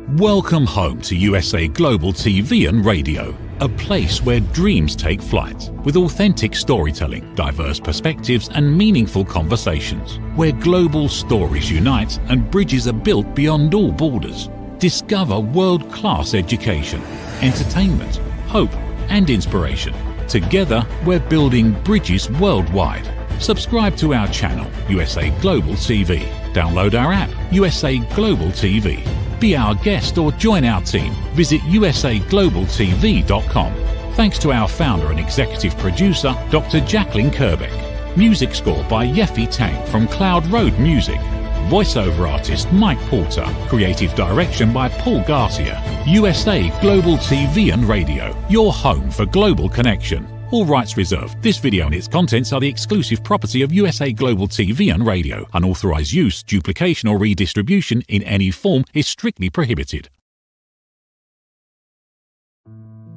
Welcome home to USA Global TV and Radio, a place where dreams take flight, with authentic storytelling, diverse perspectives and meaningful conversations, where global stories unite and bridges are built beyond all borders. Discover world-class education, entertainment, hope and inspiration. Together, we're building bridges worldwide. Subscribe to our channel, USA Global TV. Download our app, USA Global TV. Be our guest or join our team. Visit usaglobaltv.com. Thanks to our founder and executive producer, Dr. Jacqueline Kerbeck. Music score by Yeffy Tang from Cloud Road Music. Voiceover artist Mike Porter. Creative direction by Paul Garcia. USA Global TV and Radio, your home for global connection. All rights reserved. This video and its contents are the exclusive property of USA Global TV and Radio. Unauthorized use, duplication or redistribution in any form is strictly prohibited.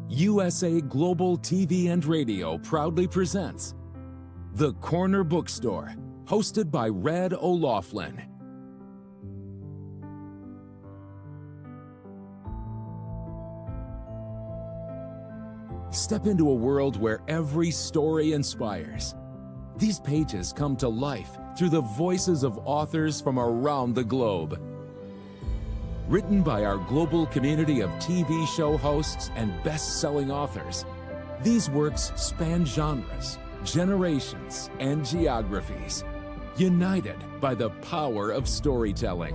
USA Global TV and Radio proudly presents The Corner Bookstore, hosted by Red O'Loughlin. Step into a world where every story inspires. These pages come to life through the voices of authors from around the globe. Written by our global community of TV show hosts and best-selling authors, these works span genres, generations, and geographies, united by the power of storytelling.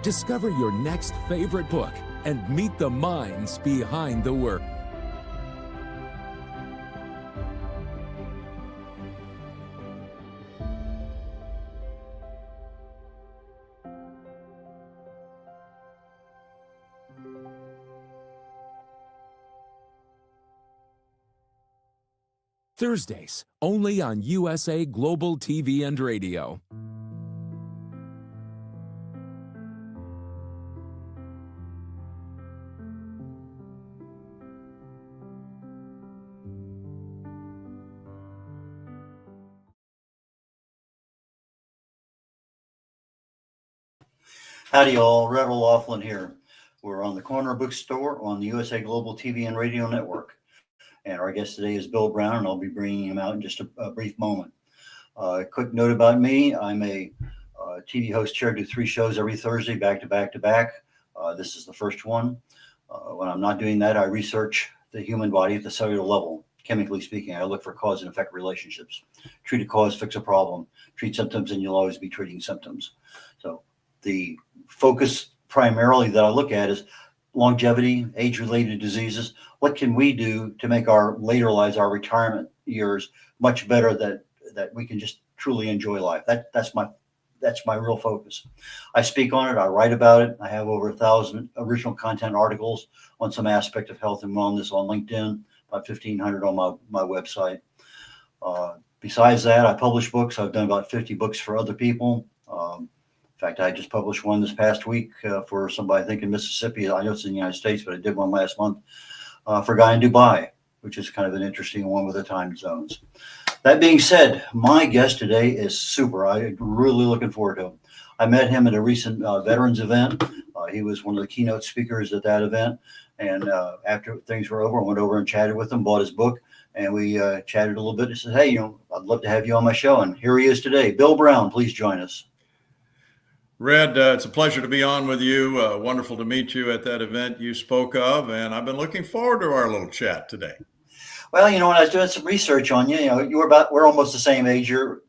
Discover your next favorite book and meet the minds behind the work. Thursdays, only on USA Global TV and Radio. Howdy all, Red O'Loughlin here. We're on the Corner Bookstore on the USA Global TV and Radio Network. And our guest today is Bill Brown, and I'll be bringing him out in just a brief moment. Quick note about me, I'm a TV host chair, do 3 shows every Thursday, back to back to back. This is the first one. When I'm not doing that, I research the human body at the cellular level. Chemically speaking, I look for cause and effect relationships. Treat a cause, fix a problem. Treat symptoms, and you'll always be treating symptoms. So the focus primarily that I look at is longevity, age-related diseases. What can we do to make our later lives, our retirement years, much better, that we can just truly enjoy life? That's my real focus. I speak on it. I write about it. I have over 1,000 original content articles on some aspect of health and wellness on LinkedIn, about 1,500 on my website. Besides that, I publish books. I've done about 50 books for other people. In fact, I just published one this past week for somebody, I think, in Mississippi. I know it's in the United States, but I did one last month for a guy in Dubai, which is kind of an interesting one with the time zones. That being said, my guest today is super. I'm really looking forward to him. I met him at a recent veterans event. He was one of the keynote speakers at that event. And after things were over, I went over and chatted with him, bought his book, and we chatted a little bit. He said, hey, I'd love to have you on my show. And here he is today. Bill Brown, please join us. Red, it's a pleasure to be on with you. Wonderful to meet you at that event you spoke of, and I've been looking forward to our little chat today. Well, when I was doing some research on you, we're almost the same age. Your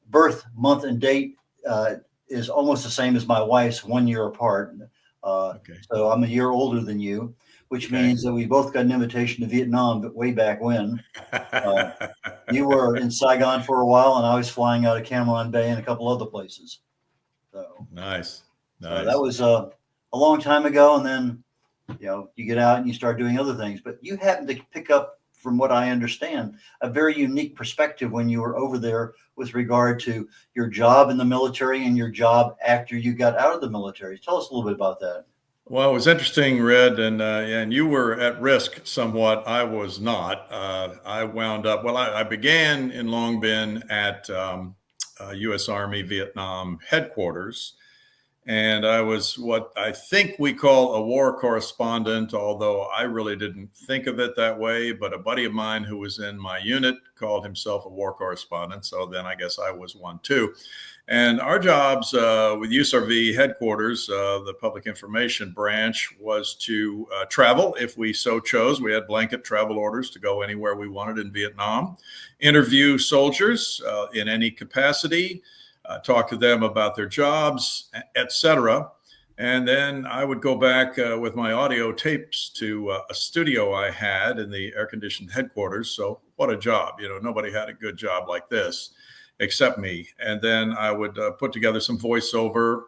birth month and date is almost the same as my wife's, 1 year apart. Okay. So I'm a year older than you, which means that we both got an invitation to Vietnam, but way back when. You were in Saigon for a while, and I was flying out of Cam Ranh Bay and a couple other places. So Nice. so that was a long time ago. And then, you get out and you start doing other things. But you happen to pick up, from what I understand, a very unique perspective when you were over there with regard to your job in the military and your job after you got out of the military. Tell us a little bit about that. Well, it was interesting, Red, and you were at risk somewhat. I was not. I wound up, I began in Long Binh at U.S. Army Vietnam headquarters, And I was what I think we call a war correspondent, although I really didn't think of it that way. But a buddy of mine who was in my unit called himself a war correspondent. So then I guess I was one too. And our jobs with USRV headquarters, the public information branch, was to travel if we so chose. We had blanket travel orders to go anywhere we wanted in Vietnam, interview soldiers in any capacity, talk to them about their jobs, etc. And then I would go back with my audio tapes to a studio I had in the air-conditioned headquarters. So what a job. Nobody had a good job like this except me. And then I would put together some voiceover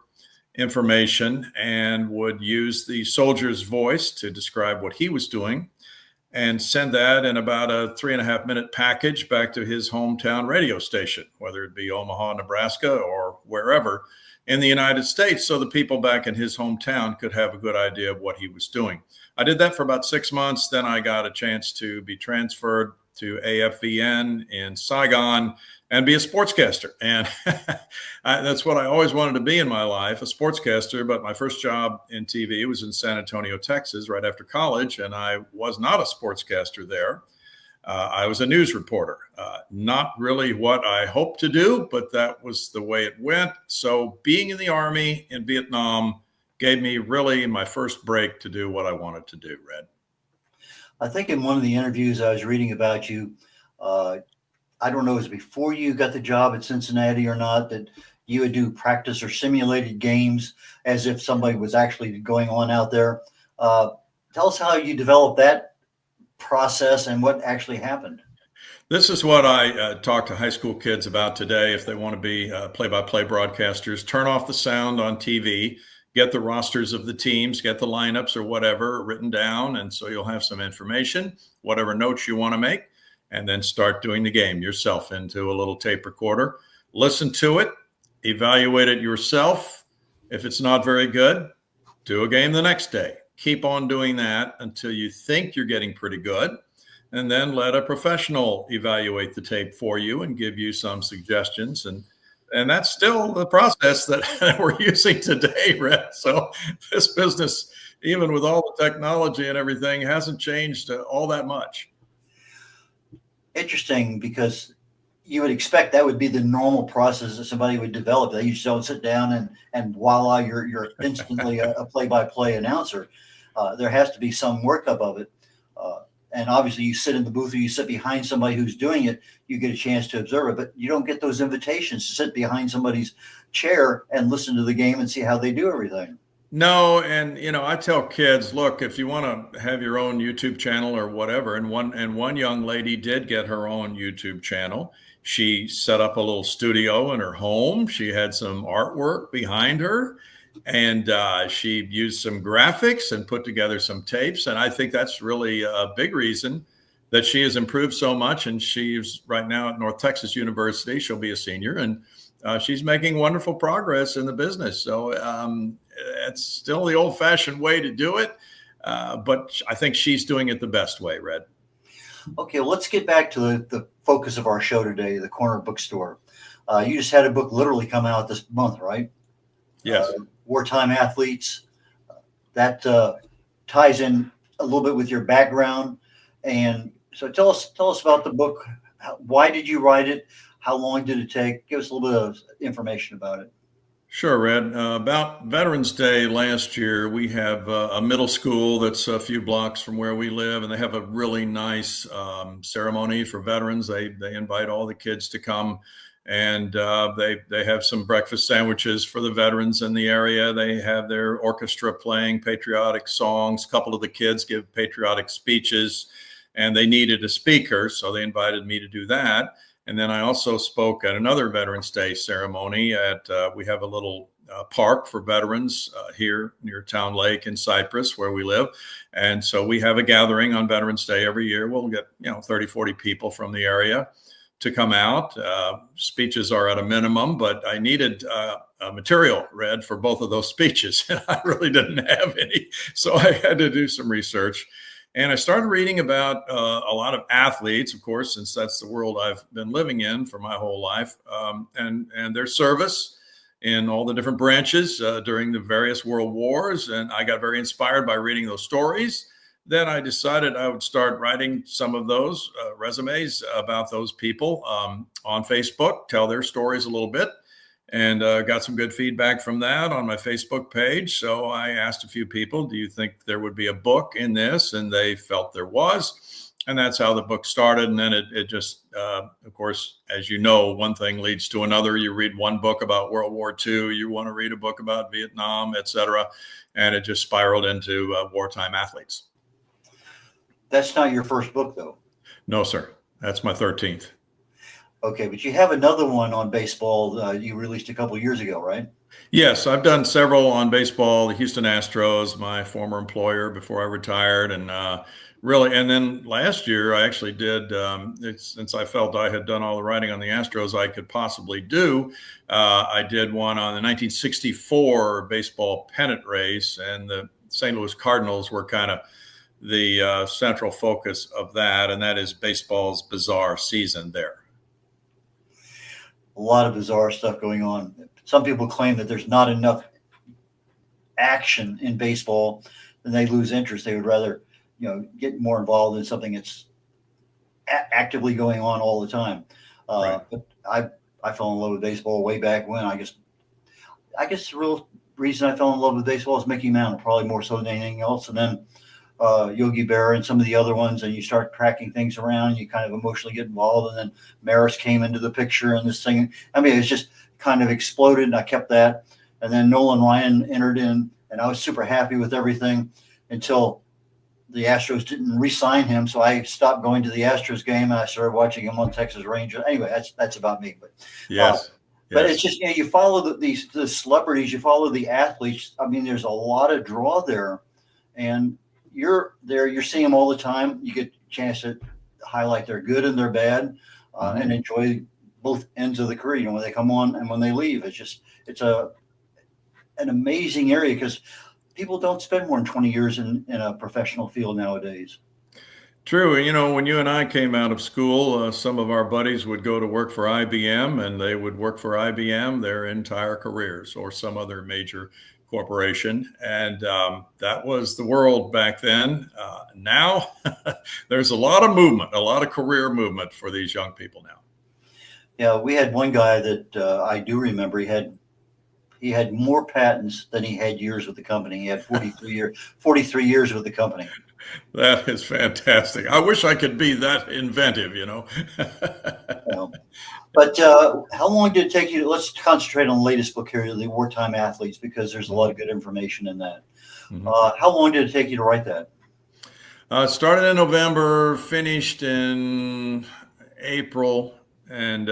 information and would use the soldier's voice to describe what he was doing and send that in about a 3.5-minute package back to his hometown radio station, whether it be Omaha, Nebraska, or wherever in the United States, so the people back in his hometown could have a good idea of what he was doing. I did that for about 6 months. Then I got a chance to be transferred to AFVN in Saigon and be a sportscaster. And that's what I always wanted to be in my life, a sportscaster. But my first job in TV was in San Antonio, Texas, right after college. And I was not a sportscaster there. I was a news reporter. Not really what I hoped to do, but that was the way it went. So being in the Army in Vietnam gave me really my first break to do what I wanted to do, Red. I think in one of the interviews I was reading about you, I don't know, it was before you got the job at Cincinnati or not, that you would do practice or simulated games as if somebody was actually going on out there. Tell us how you developed that process and what actually happened. This is what I talk to high school kids about today if they want to be play-by-play broadcasters. Turn off the sound on TV, get the rosters of the teams, get the lineups or whatever written down, and so you'll have some information, whatever notes you want to make, and then start doing the game yourself into a little tape recorder. Listen to it, evaluate it yourself. If it's not very good, do a game the next day. Keep on doing that until you think you're getting pretty good, and then let a professional evaluate the tape for you and give you some suggestions. And that's still the process that we're using today, Red. So this business, even with all the technology and everything, hasn't changed all that much. Interesting, because you would expect that would be the normal process that somebody would develop. That you just don't sit down and voila, you're instantly a play-by-play announcer. There has to be some workup of it. And obviously you sit in the booth or you sit behind somebody who's doing it, you get a chance to observe it, but you don't get those invitations to sit behind somebody's chair and listen to the game and see how they do everything. No, and I tell kids, look, if you want to have your own YouTube channel or whatever, and one young lady did get her own YouTube channel. She set up a little studio in her home. She had some artwork behind her, and she used some graphics and put together some tapes. And I think that's really a big reason that she has improved so much. And she's right now at North Texas University. She'll be a senior, and she's making wonderful progress in the business. So it's still the old-fashioned way to do it, but I think she's doing it the best way, Red. Okay, well, let's get back to the focus of our show today, the Corner Bookstore. You just had a book literally come out this month, right? Yes. Wartime Athletes. That ties in a little bit with your background. And so tell us about the book. Why did you write it? How long did it take? Give us a little bit of information about it. Sure, Red. About Veterans Day last year, we have a middle school that's a few blocks from where we live, and they have a really nice ceremony for veterans. They invite all the kids to come, and they have some breakfast sandwiches for the veterans in the area. They have their orchestra playing patriotic songs. A couple of the kids give patriotic speeches, and they needed a speaker, so they invited me to do that. And then I also spoke at another Veterans Day ceremony we have a little park for veterans here near Town Lake in Cypress, where we live. And so we have a gathering on Veterans Day every year. We'll get 30, 40 people from the area to come out. Speeches are at a minimum, but I needed material, Red, for both of those speeches. And I really didn't have any. So I had to do some research. And I started reading about a lot of athletes, of course, since that's the world I've been living in for my whole life, and their service in all the different branches during the various world wars. And I got very inspired by reading those stories. Then I decided I would start writing some of those resumes about those people on Facebook, tell their stories a little bit, and got some good feedback from that on my Facebook page. So I asked a few people, do you think there would be a book in this? And they felt there was. And that's how the book started. And then it just, of course, as you know, one thing leads to another. You read one book about World War II, you want to read a book about Vietnam, et cetera. And it just spiraled into Wartime Athletes. That's not your first book, though. No, sir. That's my 13th. Okay, but you have another one on baseball you released a couple of years ago, right? Yes, I've done several on baseball, the Houston Astros, my former employer before I retired. And and then last year I actually did, since I felt I had done all the writing on the Astros I could possibly do, I did one on the 1964 baseball pennant race, and the St. Louis Cardinals were kind of the central focus of that, and that is baseball's bizarre season there. A lot of bizarre stuff going on. Some people claim that there's not enough action in baseball, and they lose interest. They would rather, get more involved in something that's actively going on all the time. Right. But I fell in love with baseball way back when. I guess the real reason I fell in love with baseball is Mickey Mantle, probably more so than anything else. And then Yogi Berra and some of the other ones, and you start tracking things around, and you kind of emotionally get involved. And then Maris came into the picture, and this thing, it's just kind of exploded, and I kept that. And then Nolan Ryan entered in, and I was super happy with everything until the Astros didn't re-sign him. So I stopped going to the Astros game, and I started watching him on Texas Rangers. Anyway, that's about me. But yes. But it's just, you follow the celebrities, you follow the athletes. There's a lot of draw there, and you're seeing them all the time. You get a chance to highlight their good and their bad, and enjoy both ends of the career. When they come on and when they leave, it's an amazing area, because people don't spend more than 20 years in a professional field nowadays. True. When you and I came out of school, some of our buddies would go to work for IBM, and they would work for IBM their entire careers, or some other major corporation. And that was the world back then. Now there's a lot of movement, a lot of career movement for these young people now. Yeah, we had one guy that I do remember. He had more patents than he had years with the company. He had 43 years with the company. That is fantastic. I wish I could be that inventive, But how long did it take you? Let's concentrate on the latest book here, the Wartime Athletes, because there's a lot of good information in that. How long did it take you to write that? Started in November, finished in April, and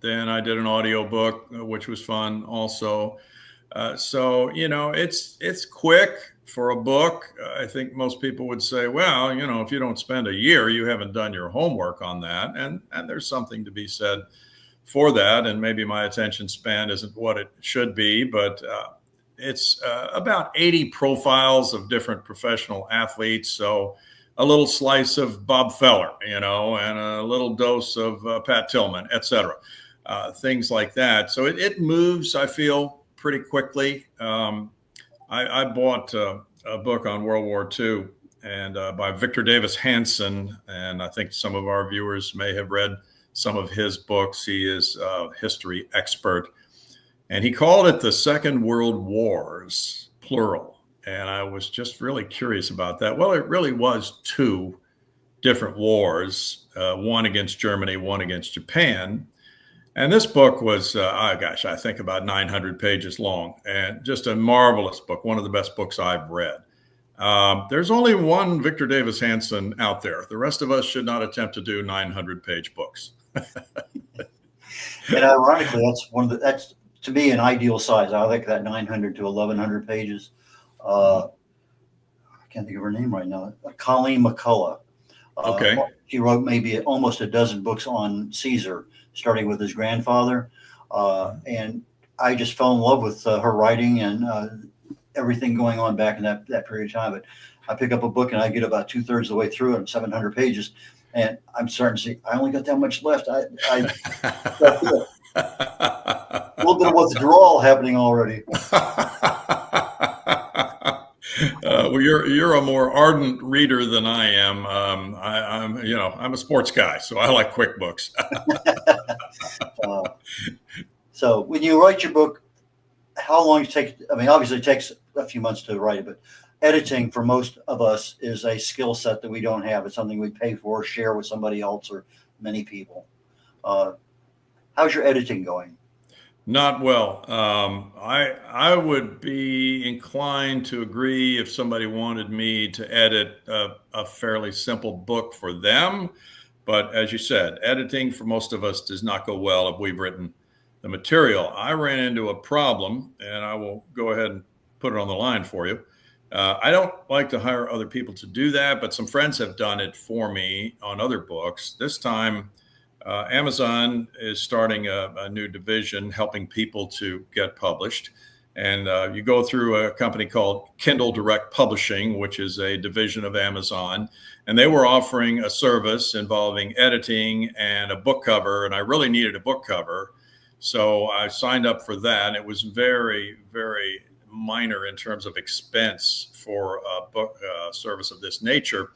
then I did an audio book, which was fun also. So it's quick for a book. I think most people would say, well, if you don't spend a year, you haven't done your homework on that. And there's something to be said for that. And maybe my attention span isn't what it should be, but it's about 80 profiles of different professional athletes. So a little slice of Bob Feller, and a little dose of Pat Tillman, et cetera, things like that. So it moves, I feel, pretty quickly. I bought a book on World War II, and by Victor Davis Hanson, and I think some of our viewers may have read some of his books. He is a history expert, and he called it the Second World Wars, plural. And I was just really curious about that. Well, it really was two different wars, one against Germany, one against Japan. And this book was, I think about 900 pages long, and just a marvelous book, one of the best books I've read. There's only one Victor Davis Hanson out there. The rest of us should not attempt to do 900-page books. And ironically, that's to me an ideal size. I like that 900 to 1,100 pages. I can't think of her name right now. Colleen McCullough. Okay. She wrote maybe almost a dozen books on Caesar, starting with his grandfather. And I just fell in love with her writing and everything going on back in that period of time. But I pick up a book and I get about 2/3 of the way through it. I'm 700 pages. And I'm starting to see, I only got that much left. little bit of withdrawal happening already. Well, you're a more ardent reader than I am. I'm a sports guy, so I like quick books. So when you write your book, how long does it take? I mean, obviously it takes a few months to write it, but editing for most of us is a skill set that we don't have. It's something we pay for, share with somebody else or many people. How's your editing going? Not well. I would be inclined to agree if somebody wanted me to edit a fairly simple book for them. But as you said, editing for most of us does not go well if we've written the material. I ran into a problem, and I will go ahead and put it on the line for you. I don't like to hire other people to do that, but some friends have done it for me on other books. This time, Amazon is starting a new division helping people to get published. And you go through a company called Kindle Direct Publishing, which is a division of Amazon. And they were offering a service involving editing and a book cover. And I really needed a book cover. So I signed up for that. It was very, very minor in terms of expense for a book service of this nature.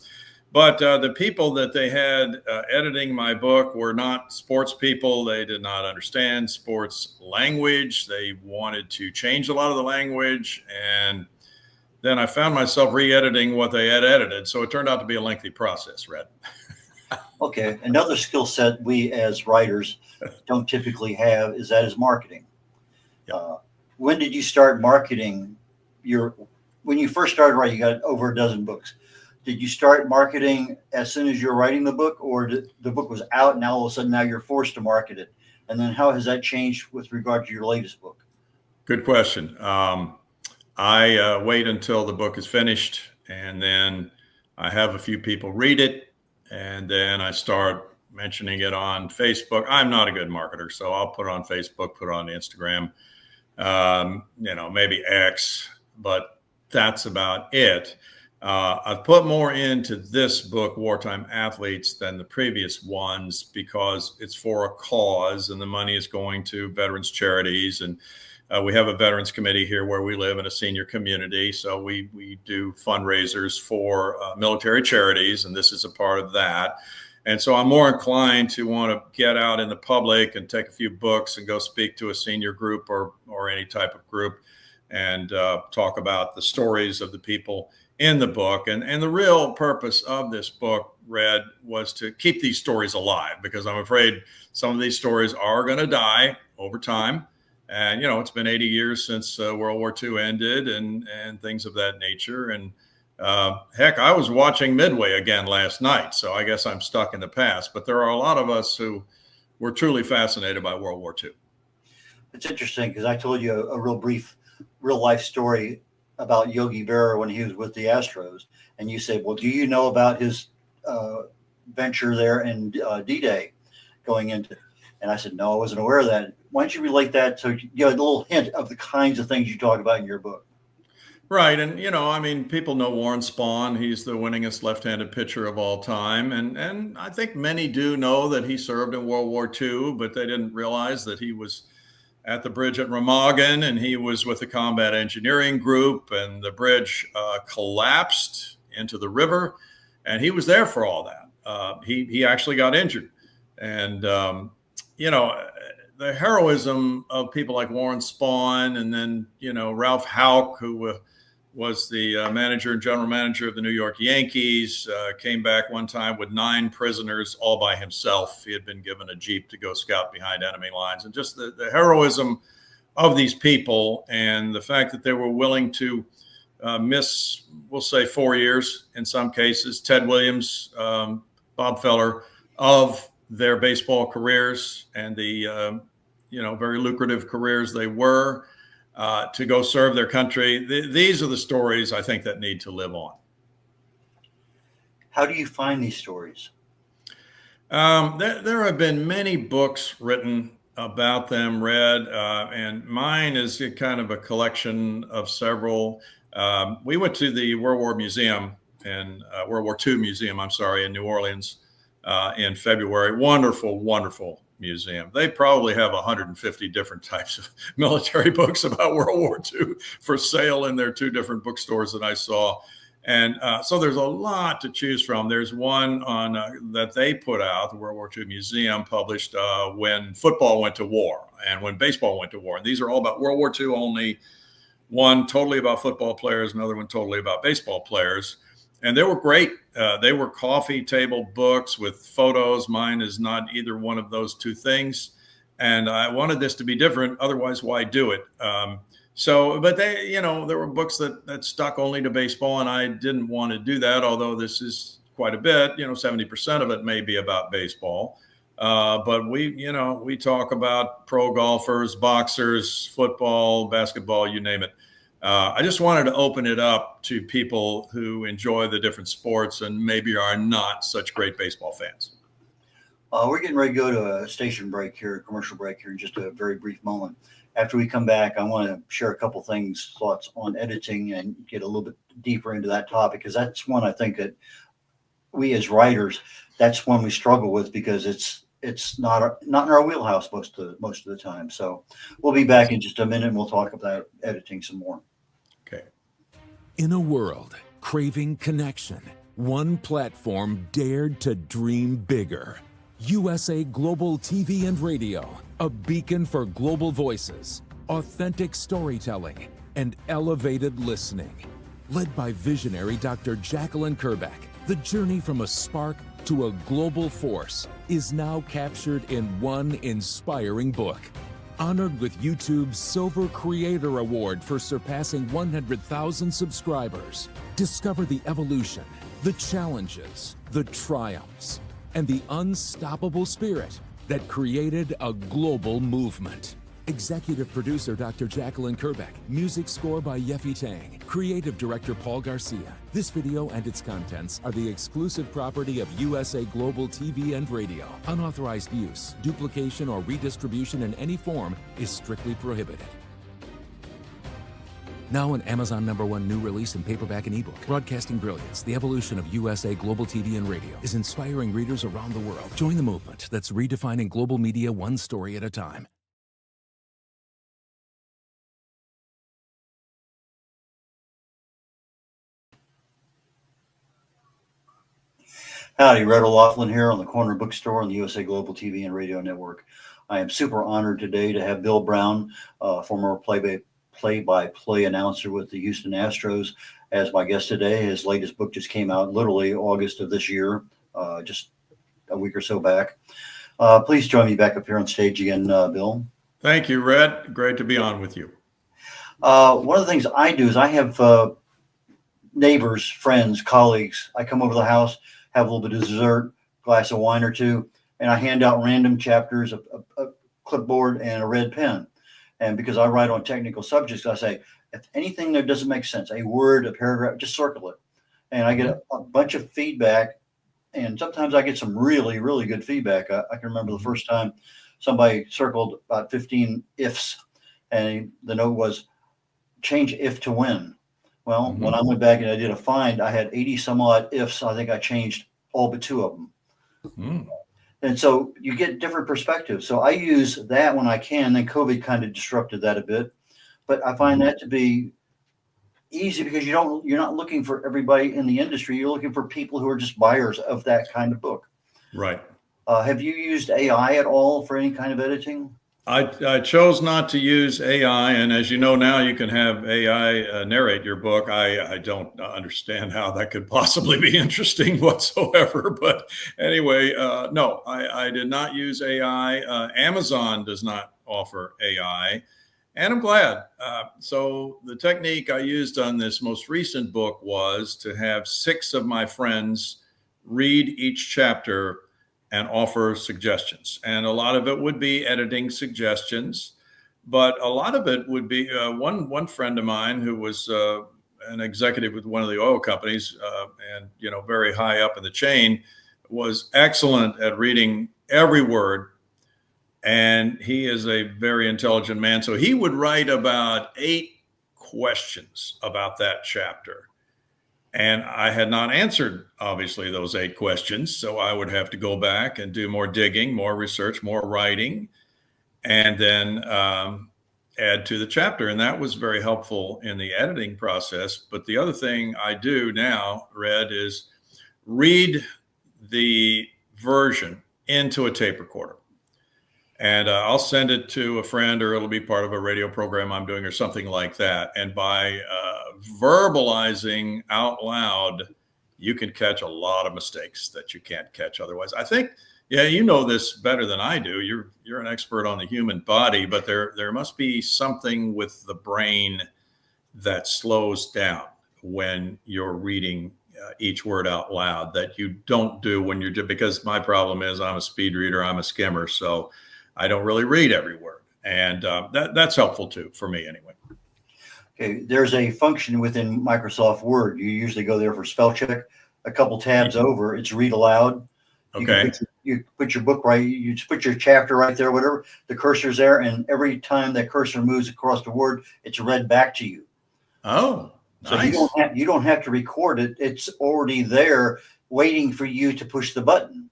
But the people that they had editing my book were not sports people. They did not understand sports language. They wanted to change a lot of the language. And then I found myself re-editing what they had edited. So it turned out to be a lengthy process, Red. Okay. Another skill set we as writers don't typically have is marketing. Yep. When did you start marketing when you first started writing, you got over a dozen books. Did you start marketing as soon as you were writing the book, or the book was out and now all of a sudden now you're forced to market it? And then how has that changed with regard to your latest book? Good question. I wait until the book is finished, and then I have a few people read it, and then I start mentioning it on Facebook. I'm not a good marketer, so I'll put it on Facebook, put it on Instagram, maybe X, but that's about it. I've put more into this book, Wartime Athletes, than the previous ones because it's for a cause and the money is going to veterans charities. And we have a veterans committee here where we live in a senior community. So we do fundraisers for military charities, and this is a part of that. And so I'm more inclined to want to get out in the public and take a few books and go speak to a senior group or any type of group and talk about the stories of the people in the book. And the real purpose of this book, Red, was to keep these stories alive, because I'm afraid some of these stories are going to die over time. And, it's been 80 years since World War II ended and things of that nature. And heck, I was watching Midway again last night, so I guess I'm stuck in the past. But there are a lot of us who were truly fascinated by World War II. It's interesting because I told you a real life story about Yogi Berra when he was with the Astros. And you said, well, do you know about his venture there in D-Day going into? And I said, no, I wasn't aware of that. Why don't you relate that so you get a little hint of the kinds of things you talk about in your book? Right. And, people know Warren Spahn. He's the winningest left-handed pitcher of all time. And I think many do know that he served in World War II, but they didn't realize that he was at the bridge at Remagen, and he was with the combat engineering group, and the bridge collapsed into the river, and he was there for all that. He actually got injured. And, the heroism of people like Warren Spahn, and then, Ralph Houck, who was the manager and general manager of the New York Yankees, came back one time with 9 prisoners all by himself. He had been given a Jeep to go scout behind enemy lines. And just the heroism of these people, and the fact that they were willing to miss, we'll say, 4 years in some cases, Ted Williams, Bob Feller, of their baseball careers and the very lucrative careers they were, to go serve their country. These are the stories I think that need to live on. How do you find these stories? There have been many books written about them, Red, and mine is kind of a collection of several. We went to the World War II Museum in New Orleans in February. Wonderful, wonderful Museum. They probably have 150 different types of military books about World War II for sale in their 2 different bookstores that I saw. And so there's a lot to choose from. There's one on that they put out, the World War II Museum published when football went to war and when baseball went to war. And these are all about World War II only. One totally about football players, another one totally about baseball players. And they were great. They were coffee table books with photos. Mine is not either one of those 2 things. And I wanted this to be different. Otherwise, why do it? But they, there were books that stuck only to baseball, and I didn't want to do that, although this is quite a bit, 70% of it may be about baseball. But we talk about pro golfers, boxers, football, basketball, you name it. I just wanted to open it up to people who enjoy the different sports and maybe are not such great baseball fans. We're getting ready to go to a station break here, a commercial break here in just a very brief moment. After we come back, I want to share a couple thoughts on editing and get a little bit deeper into that topic, because that's one I think that we as writers, that's one we struggle with, because it's not in our wheelhouse most of the time. So we'll be back in just a minute and we'll talk about editing some more. Okay. In a world craving connection, one platform dared to dream bigger. USA Global TV and Radio, a beacon for global voices, authentic storytelling, and elevated listening. Led by visionary Dr. Jacqueline Kerbeck, the journey from a spark to a global force is now captured in one inspiring book. Honored with YouTube's Silver Creator Award for surpassing 100,000 subscribers, discover the evolution, the challenges, the triumphs, and the unstoppable spirit that created a global movement. Executive producer Dr. Jacqueline Kerbeck, music score by Yeffy Tang, creative director Paul Garcia. This video and its contents are the exclusive property of USA Global TV and Radio. Unauthorized use, duplication, or redistribution in any form is strictly prohibited. Now an Amazon #1 new release in paperback and ebook. Broadcasting Brilliance, the evolution of USA Global TV and Radio, is inspiring readers around the world. Join the movement that's redefining global media one story at a time. Howdy, Red O'Loughlin here on the Corner Bookstore on the USA Global TV and Radio Network. I am super honored today to have Bill Brown, former play-by-play announcer with the Houston Astros, as my guest today. His latest book just came out literally August of this year, just a week or so back. Please join me back up here on stage again, Bill. Thank you, Red. Great to be on with you. One of the things I do is I have neighbors, friends, colleagues. I come over to the house, have a little bit of dessert, glass of wine or 2, and I hand out random chapters, a clipboard and a red pen. And because I write on technical subjects, I say, if anything there doesn't make sense, a word, a paragraph, just circle it. And I get a bunch of feedback. And sometimes I get some really, really good feedback. I can remember the first time somebody circled about 15 ifs, and the note was change if to win. Well, when I went back and I did a find, I had 80 some odd ifs. I think I changed all but 2 of them. And so you get different perspectives. So I use that when I can. Then COVID kind of disrupted that a bit, but I find that to be easy because you're not looking for everybody in the industry. You're looking for people who are just buyers of that kind of book. Right. Have you used AI at all for any kind of editing? I chose not to use AI, and as you know now, you can have AI narrate your book. I don't understand how that could possibly be interesting whatsoever. But anyway, no, I did not use AI. Amazon does not offer AI, and I'm glad. So the technique I used on this most recent book was to have 6 of my friends read each chapter and offer suggestions. And a lot of it would be editing suggestions, but a lot of it would be one friend of mine who was an executive with one of the oil companies and, very high up in the chain, was excellent at reading every word. And he is a very intelligent man. So he would write about 8 questions about that chapter. And I had not answered, obviously, those 8 questions. So I would have to go back and do more digging, more research, more writing, and then add to the chapter. And that was very helpful in the editing process. But the other thing I do now, Red, is read the version into a tape recorder. And I'll send it to a friend, or it'll be part of a radio program I'm doing or something like that. And by verbalizing out loud, you can catch a lot of mistakes that you can't catch otherwise. I think, yeah, you know this better than I do. You're an expert on the human body, but there must be something with the brain that slows down when you're reading each word out loud that you don't do when you're because my problem is I'm a speed reader, I'm a skimmer, so I don't really read every word, and that's helpful too for me anyway. Okay, there's a function within Microsoft Word. You usually go there for spell check. A couple tabs over, it's read aloud. Okay. You put your book right. You just put your chapter right there, whatever. The cursor's there, and every time that cursor moves across the word, it's read back to you. Oh, so nice. you don't have to record it. It's already there, waiting for you to push the button.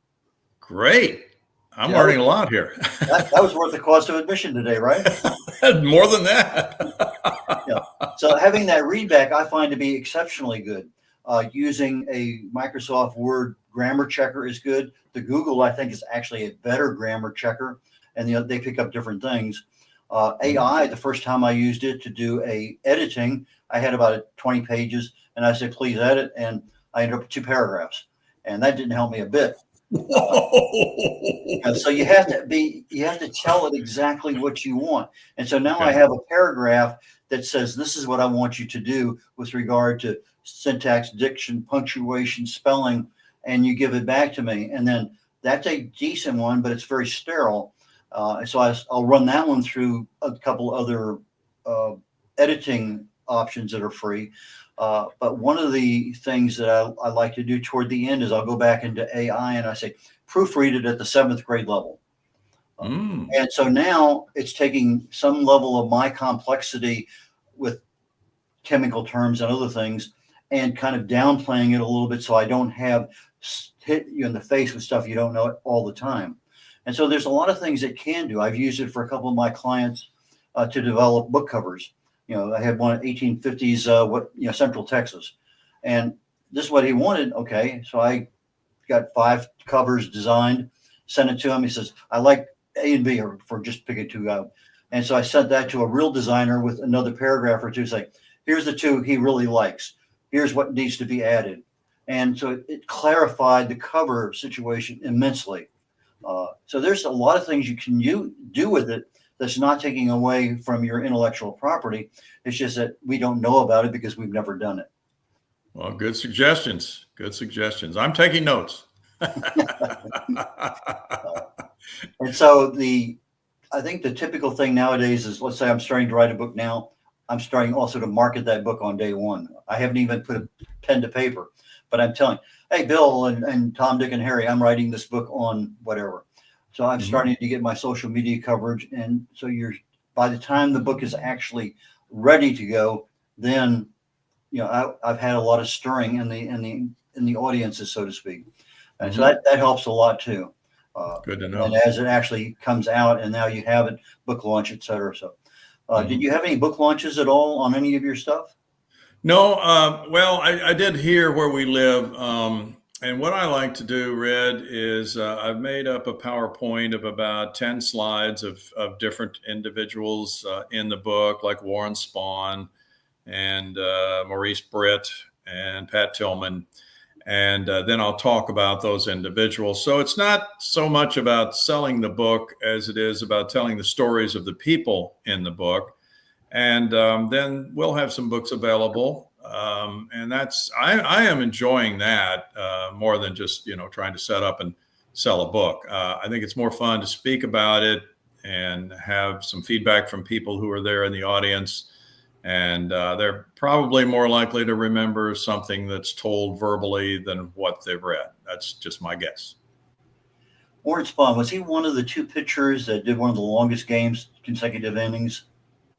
Great. I'm learning a lot here. that was worth the cost of admission today, right? More than that. Yeah. So having that readback, I find to be exceptionally good. Using a Microsoft Word grammar checker is good. The Google, I think, is actually a better grammar checker, and they pick up different things. AI, the first time I used it to do a editing, I had about 20 pages, and I said, please edit, and I ended up with 2 paragraphs, and that didn't help me a bit. So you have to tell it exactly what you want. And so now I have a paragraph that says, this is what I want you to do with regard to syntax, diction, punctuation, spelling, and you give it back to me. And then that's a decent one, but it's very sterile. So I'll run that one through a couple other editing options that are free. But one of the things that I like to do toward the end is I'll go back into AI and I say, proofread it at the 7th grade level. And so now it's taking some level of my complexity with chemical terms and other things and kind of downplaying it a little bit so I don't have hit you in the face with stuff you don't know all the time. And so there's a lot of things it can do. I've used it for a couple of my clients to develop book covers. I had one 1850s, Central Texas, and this is what he wanted. Okay, so I got 5 covers designed, sent it to him. He says, I like A and B, or for just picking 2 out. And so I sent that to a real designer with another paragraph or 2, say, here's the 2 he really likes. Here's what needs to be added. And so it clarified the cover situation immensely. So there's a lot of things you can do with it that's not taking away from your intellectual property. It's just that we don't know about it because we've never done it. Well, good suggestions. Good suggestions. I'm taking notes. And so I think the typical thing nowadays is, let's say I'm starting to write a book now. I'm starting also to market that book on day one. I haven't even put a pen to paper, but I'm telling, hey, Bill and Tom, Dick, and Harry, I'm writing this book on whatever. So I'm starting to get my social media coverage. And so by the time the book is actually ready to go, then, I've had a lot of stirring in the audiences, so to speak. And so that helps a lot too. Good to know. And as it actually comes out and now you have it, book launch, et cetera. So did you have any book launches at all on any of your stuff? No. Well, I did here where we live. And what I like to do, Red, is I've made up a PowerPoint of about 10 slides of different individuals in the book, like Warren Spahn and Maurice Britt and Pat Tillman. And then I'll talk about those individuals. So it's not so much about selling the book as it is about telling the stories of the people in the book. And then we'll have some books available. And I am enjoying that more than just, trying to set up and sell a book. I think it's more fun to speak about it and have some feedback from people who are there in the audience. And they're probably more likely to remember something that's told verbally than what they've read. That's just my guess. Warren Spahn, was he one of the 2 pitchers that did one of the longest games, consecutive innings?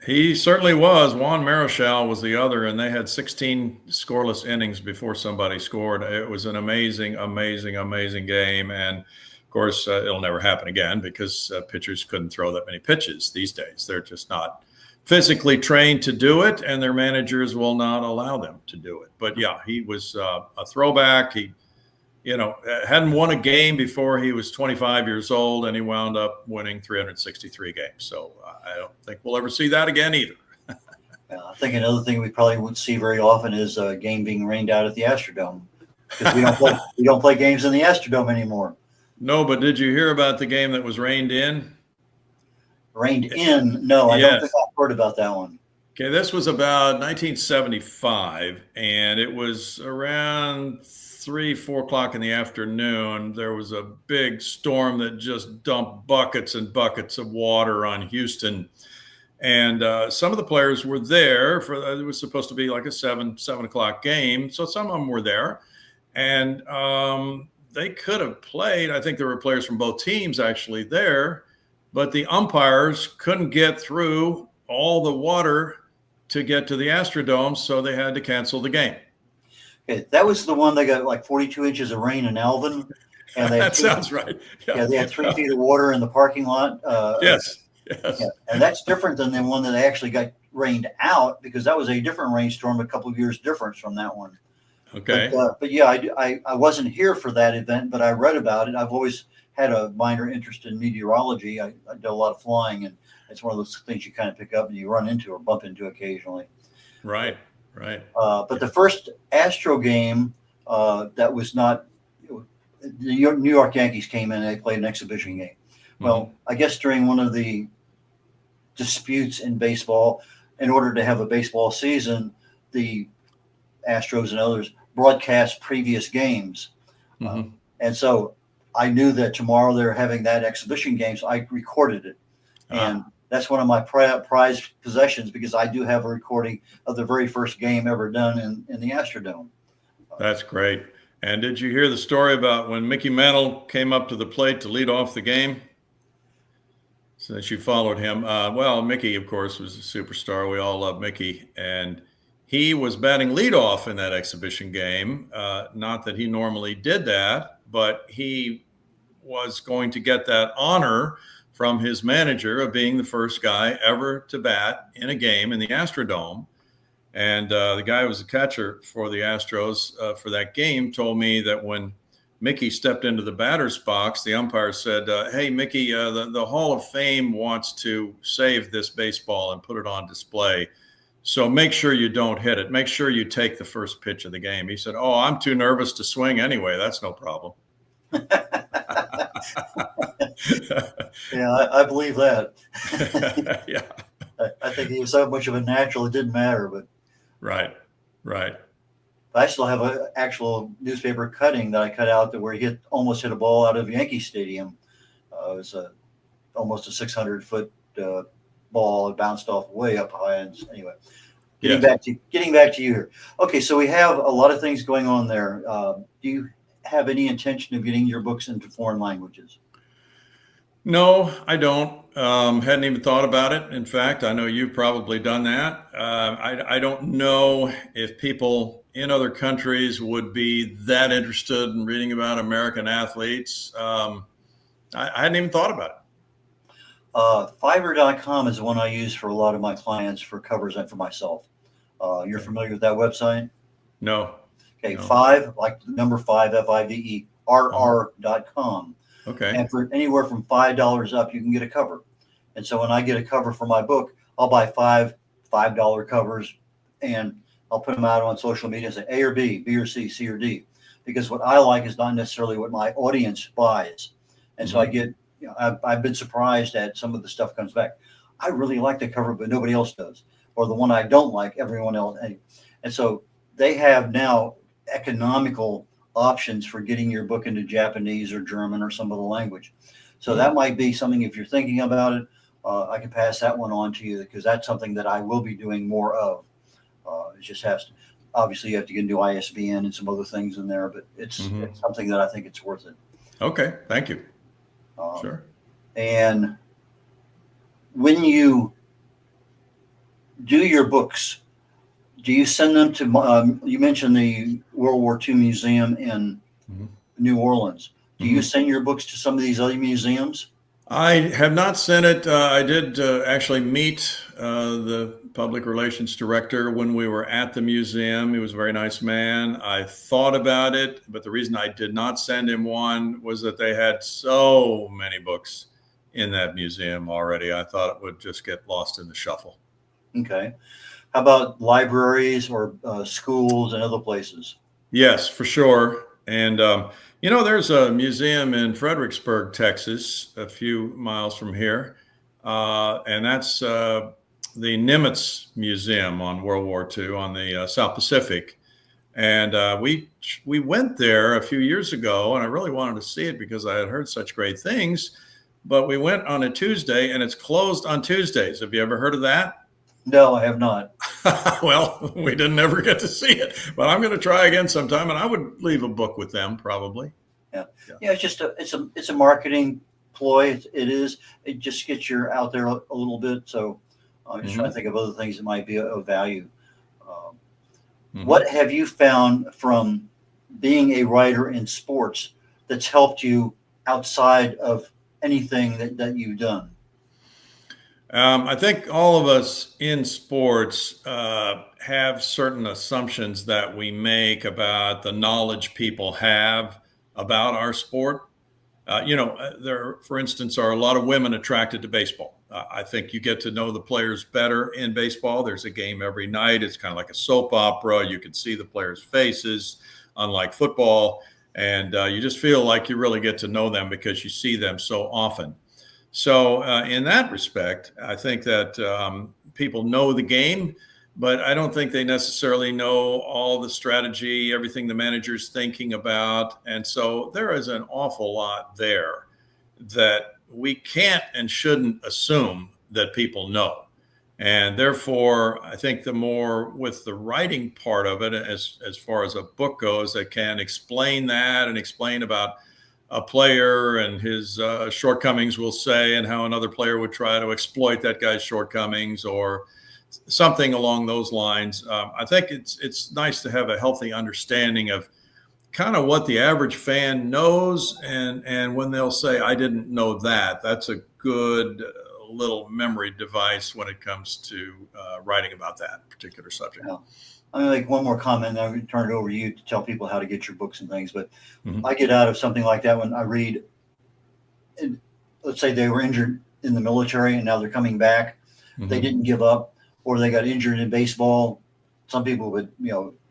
He certainly was. Juan Marichal was the other, and they had 16 scoreless innings before somebody scored. It was an amazing, amazing, amazing game. And of course, it'll never happen again because pitchers couldn't throw that many pitches these days. They're just not physically trained to do it, and their managers will not allow them to do it. But yeah, he was a throwback. He, hadn't won a game before he was 25 years old, and he wound up winning 363 games. So I don't think we'll ever see that again either. I think another thing we probably wouldn't see very often is a game being rained out at the Astrodome, because we don't play games in the Astrodome anymore. No, but did you hear about the game that was rained in? Rained in? No, I don't think I've heard about that one. Okay, this was about 1975, and it was around 3-4 o'clock in the afternoon. There was a big storm that just dumped buckets and buckets of water on Houston. And some of the players were there it was supposed to be like a 7 o'clock game. So some of them were there, and they could have played. I think there were players from both teams actually there, but the umpires couldn't get through all the water to get to the Astrodome. So they had to cancel the game. Okay, that was the one that got like 42 inches of rain in Alvin. And That sounds right. Yeah, they had 3 feet of water in the parking lot. Yes. Yeah, and that's different than the one that actually got rained out, because that was a different rainstorm, a couple of years difference from that one. Okay. But yeah, I wasn't here for that event, but I read about it. I've always had a minor interest in meteorology. I did a lot of flying, and it's one of those things you kind of pick up and you run into or bump into occasionally. Right. Right. But the first Astro game that was not, the New York Yankees came in and they played an exhibition game. Well, I guess during one of the disputes in baseball, in order to have a baseball season, the Astros and others broadcast previous games. And so I knew that tomorrow they're having that exhibition game, so I recorded it. And that's one of my prized possessions, because I do have a recording of the very first game ever done in the Astrodome. That's great. And did you hear the story about when Mickey Mantle came up to the plate to lead off the game? Since you followed him. Well, Mickey, of course, was a superstar. We all love Mickey. And he was batting leadoff in that exhibition game. Not that he normally did that, but he was going to get that honor from his manager of being the first guy ever to bat in a game in the Astrodome. And the guy who was the catcher for the Astros for that game told me that when Mickey stepped into the batter's box, the umpire said, hey, Mickey, the Hall of Fame wants to save this baseball and put it on display. So make sure you don't hit it. Make sure you take the first pitch of the game. He said, oh, I'm too nervous to swing anyway. That's no problem. Yeah, I believe that. Yeah. I think he was so much of a natural, it didn't matter. But Right. I still have an actual newspaper cutting that I cut out where he almost hit a ball out of Yankee Stadium. It was almost a 600-foot ball. It bounced off way up high. And anyway, getting back to you here. Okay, so we have a lot of things going on there. Do you have any intention of getting your books into foreign languages? No, I don't. Hadn't even thought about it. In fact, I know you've probably done that. I don't know if people in other countries would be that interested in reading about American athletes. I hadn't even thought about it. Fiverr.com is the one I use for a lot of my clients for covers and for myself. You're familiar with that website? No. Okay, No. 5, like the number 5, FIVE, RR.com. Okay. And for anywhere from $5 up, you can get a cover. And so when I get a cover for my book, I'll buy $5 covers, and I'll put them out on social media and say A or B, B or C, C or D, because what I like is not necessarily what my audience buys. And so I get, I've been surprised at some of the stuff comes back. I really like the cover, but nobody else does. Or the one I don't like, everyone else. And so they have now economical options for getting your book into Japanese or German or some other language. So that might be something, if you're thinking about it, I can pass that one on to you, because that's something that I will be doing more of. It just has to, obviously you have to get into ISBN and some other things in there, but it's something that I think it's worth it. Okay. Thank you. Sure. And when you do your books, do you send them to, you mentioned the World War II Museum in Mhm. New Orleans. Do you Mhm. send your books to some of these other museums? I have not sent it. I did actually meet the public relations director when we were at the museum. He was a very nice man. I thought about it, but the reason I did not send him one was that they had so many books in that museum already. I thought it would just get lost in the shuffle. Okay. How about libraries or schools and other places? Yes, for sure. And, there's a museum in Fredericksburg, Texas, a few miles from here. And that's the Nimitz Museum on World War II on the South Pacific. And we went there a few years ago, and I really wanted to see it because I had heard such great things. But we went on a Tuesday, and it's closed on Tuesdays. Have you ever heard of that? No, I have not. Well, we didn't ever get to see it, but I'm going to try again sometime, and I would leave a book with them probably. Yeah. It's just it's a marketing ploy. It is. It just gets you out there a little bit. So I'm just trying to think of other things that might be of value. What have you found from being a writer in sports that's helped you outside of anything that you've done? I think all of us in sports have certain assumptions that we make about the knowledge people have about our sport. There, for instance, are a lot of women attracted to baseball. I think you get to know the players better in baseball. There's a game every night. It's kind of like a soap opera. You can see the players' faces, unlike football. And you just feel like you really get to know them because you see them so often. So in that respect, I think that people know the game, but I don't think they necessarily know all the strategy, everything the manager's thinking about. And so there is an awful lot there that we can't and shouldn't assume that people know. And therefore, I think the more with the writing part of it, as far as a book goes, that can explain that and explain about a player and his shortcomings, we'll say, and how another player would try to exploit that guy's shortcomings or something along those lines. I think it's nice to have a healthy understanding of kind of what the average fan knows, and when they'll say, "I didn't know that," that's a good little memory device when it comes to writing about that particular subject. Yeah. I'm going to make one more comment, and then I'm going to turn it over to you to tell people how to get your books and things. But I get out of something like that when I read, let's say they were injured in the military and now they're coming back. They didn't give up, or they got injured in baseball. Some people would,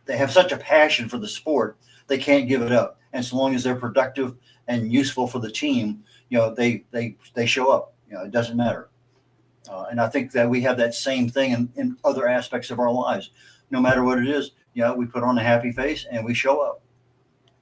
they have such a passion for the sport, they can't give it up. And so long as they're productive and useful for the team, they show up. It doesn't matter. And I think that we have that same thing in other aspects of our lives. No matter what it is, we put on a happy face and we show up.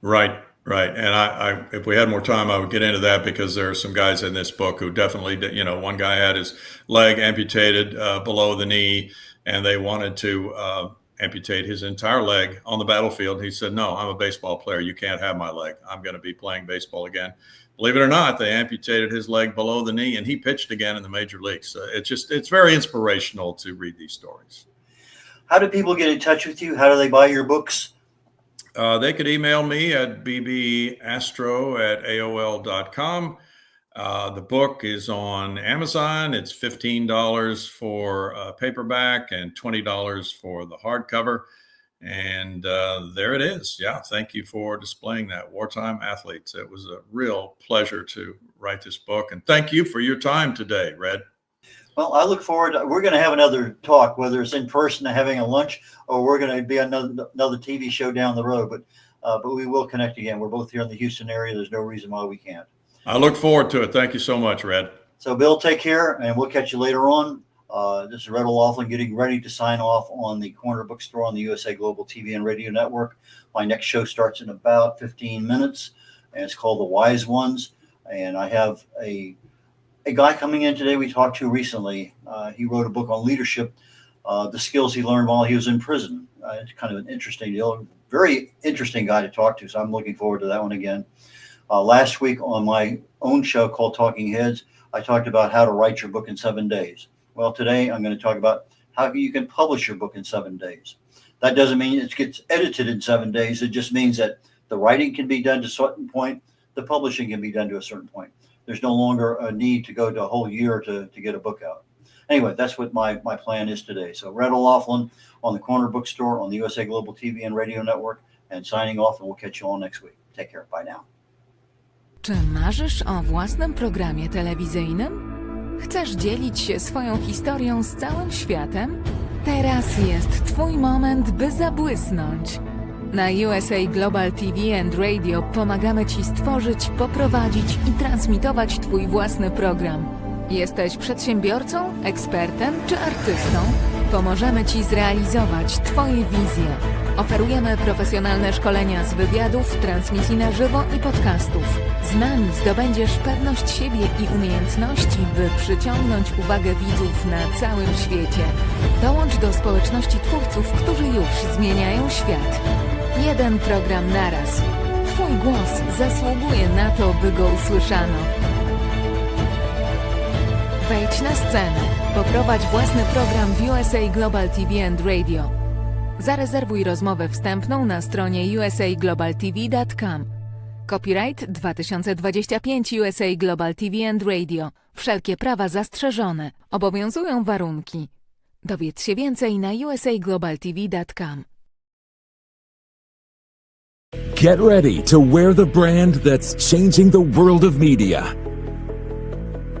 Right. And I if we had more time, I would get into that because there are some guys in this book who definitely, one guy had his leg amputated below the knee, and they wanted to amputate his entire leg on the battlefield. He said, "No, I'm a baseball player. You can't have my leg. I'm going to be playing baseball again." Believe it or not, they amputated his leg below the knee, and he pitched again in the major leagues. So it's very inspirational to read these stories. How do people get in touch with you? How do they buy your books? They could email me at bbastro@aol.com. The book is on Amazon. It's $15 for paperback and $20 for the hardcover. And there it is. Yeah, thank you for displaying that, Wartime Athletes. It was a real pleasure to write this book. And thank you for your time today, Red. Well, I look forward we're going to have another talk, whether it's in person and having a lunch, or we're going to be another TV show down the road. But we will connect again. We're both here in the Houston area. There's no reason why we can't. I look forward to it. Thank you so much, Red. So, Bill, take care, and we'll catch you later on. This is Red O'Loughlin getting ready to sign off on the Corner Bookstore on the USA Global TV and Radio Network. My next show starts in about 15 minutes, and it's called The Wise Ones. And I have a guy coming in today we talked to recently. He wrote a book on leadership, the skills he learned while he was in prison. It's kind of an interesting deal. Very interesting guy to talk to, so I'm looking forward to that one again. Last week on my own show called Talking Heads, I talked about how to write your book in 7 days. Well, today I'm going to talk about how you can publish your book in 7 days. That doesn't mean it gets edited in 7 days. It just means that the writing can be done to a certain point. The publishing can be done to a certain point. There's no longer a need to go to a whole year to get a book out. Anyway, that's what my plan is today. So Red O'Loughlin on the Corner Bookstore on the USA Global TV and Radio Network, and signing off, and we'll catch you all next week. Take care. Bye now. Czy marzysz o własnym programie telewizyjnym? Chcesz dzielić się swoją historią z całym światem? Teraz jest Twój moment, by zabłysnąć. Na USA Global TV and Radio pomagamy Ci stworzyć, poprowadzić i transmitować Twój własny program. Jesteś przedsiębiorcą, ekspertem czy artystą? Pomożemy Ci zrealizować Twoje wizje. Oferujemy profesjonalne szkolenia z wywiadów, transmisji na żywo i podcastów. Z nami zdobędziesz pewność siebie i umiejętności, by przyciągnąć uwagę widzów na całym świecie. Dołącz do społeczności twórców, którzy już zmieniają świat. Jeden program naraz. Twój głos zasługuje na to, by go usłyszano. Wejdź na scenę. Poprowadź własny program w USA Global TV and Radio. Zarezerwuj rozmowę wstępną na stronie usaglobaltv.com. Copyright 2025 USA Global TV and Radio. Wszelkie prawa zastrzeżone. Obowiązują warunki. Dowiedz się więcej na usaglobaltv.com. Get ready to wear the brand that's changing the world of media.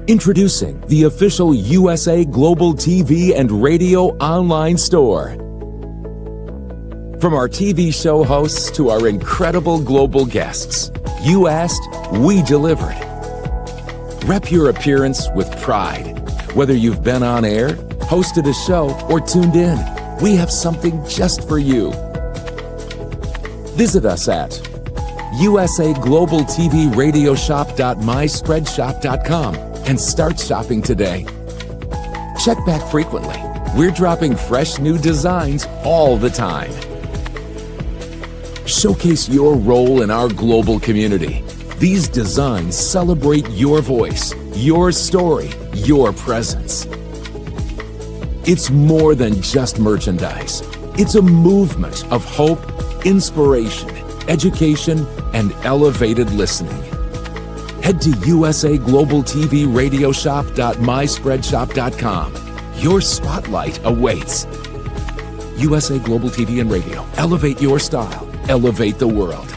Introducing the official USA Global TV and Radio online store. From our TV show hosts to our incredible global guests, you asked, we delivered. Rep your appearance with pride. Whether you've been on air, hosted a show, or tuned in, we have something just for you. Visit us at usaglobaltvradioshoп.myspreadshop.com and start shopping today. Check back frequently. We're dropping fresh new designs all the time. Showcase your role in our global community. These designs celebrate your voice, your story, your presence. It's more than just merchandise. It's a movement of hope, inspiration, education, and elevated listening. Head to usaglobaltvradioshoп.myspreadshop.com. Your spotlight awaits. USA Global TV and Radio. Elevate your style. Elevate the world.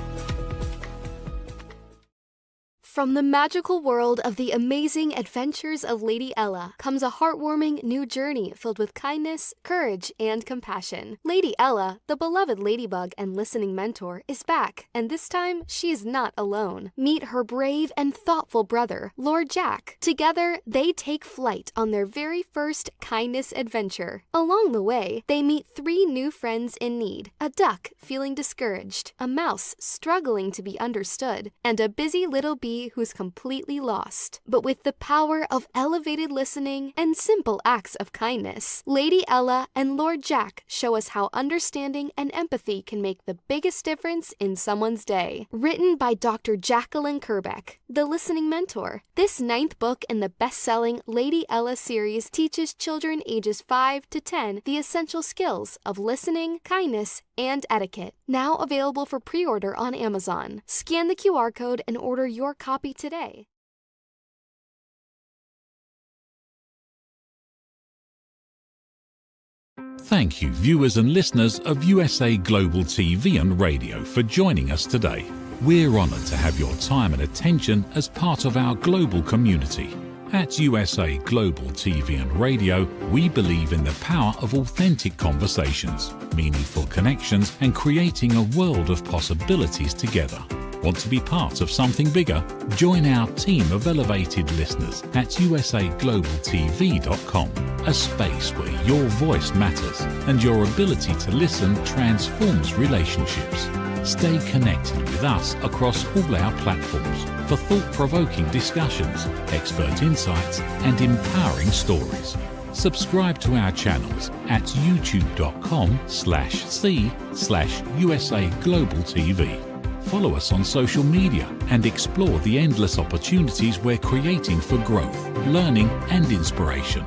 From the magical world of the amazing adventures of Lady Ella comes a heartwarming new journey filled with kindness, courage, and compassion. Lady Ella, the beloved ladybug and listening mentor, is back, and this time she is not alone. Meet her brave and thoughtful brother, Lord Jack. Together, they take flight on their very first kindness adventure. Along the way, they meet 3 new friends in need: a duck feeling discouraged, a mouse struggling to be understood, and a busy little bee who's completely lost. But with the power of elevated listening and simple acts of kindness, Lady Ella and Lord Jack show us how understanding and empathy can make the biggest difference in someone's day. Written by Dr. Jacqueline Kerbeck, the listening mentor, this 9th book in the best-selling Lady Ella series teaches children ages 5 to 10 the essential skills of listening, kindness, and etiquette. Now available for pre-order on Amazon. Scan the QR code and order your copy today. Thank you, viewers and listeners of USA Global TV and Radio, for joining us today. We're honoured to have your time and attention as part of our global community. At USA Global TV and Radio, we believe in the power of authentic conversations, meaningful connections, and creating a world of possibilities together. Want to be part of something bigger? Join our team of elevated listeners at usaglobaltv.com, a space where your voice matters and your ability to listen transforms relationships. Stay connected with us across all our platforms for thought-provoking discussions, expert insights, and empowering stories. Subscribe to our channels at youtube.com/c/USA Global TV. Follow us on social media and explore the endless opportunities we're creating for growth, learning, and inspiration.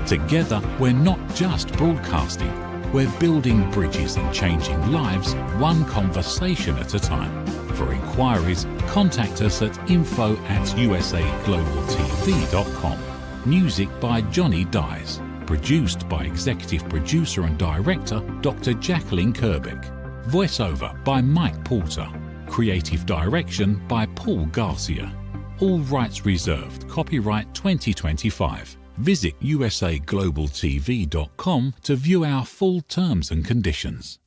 Together, we're not just broadcasting, we're building bridges and changing lives one conversation at a time. For inquiries, contact us at info@usaglobaltv.com. Music by Johnny Dyes. Produced by Executive Producer and Director Dr. Jacqueline Kerbeck. Voiceover by Mike Porter. Creative Direction by Paul Garcia. All rights reserved. Copyright 2025. Visit usaglobaltv.com to view our full terms and conditions.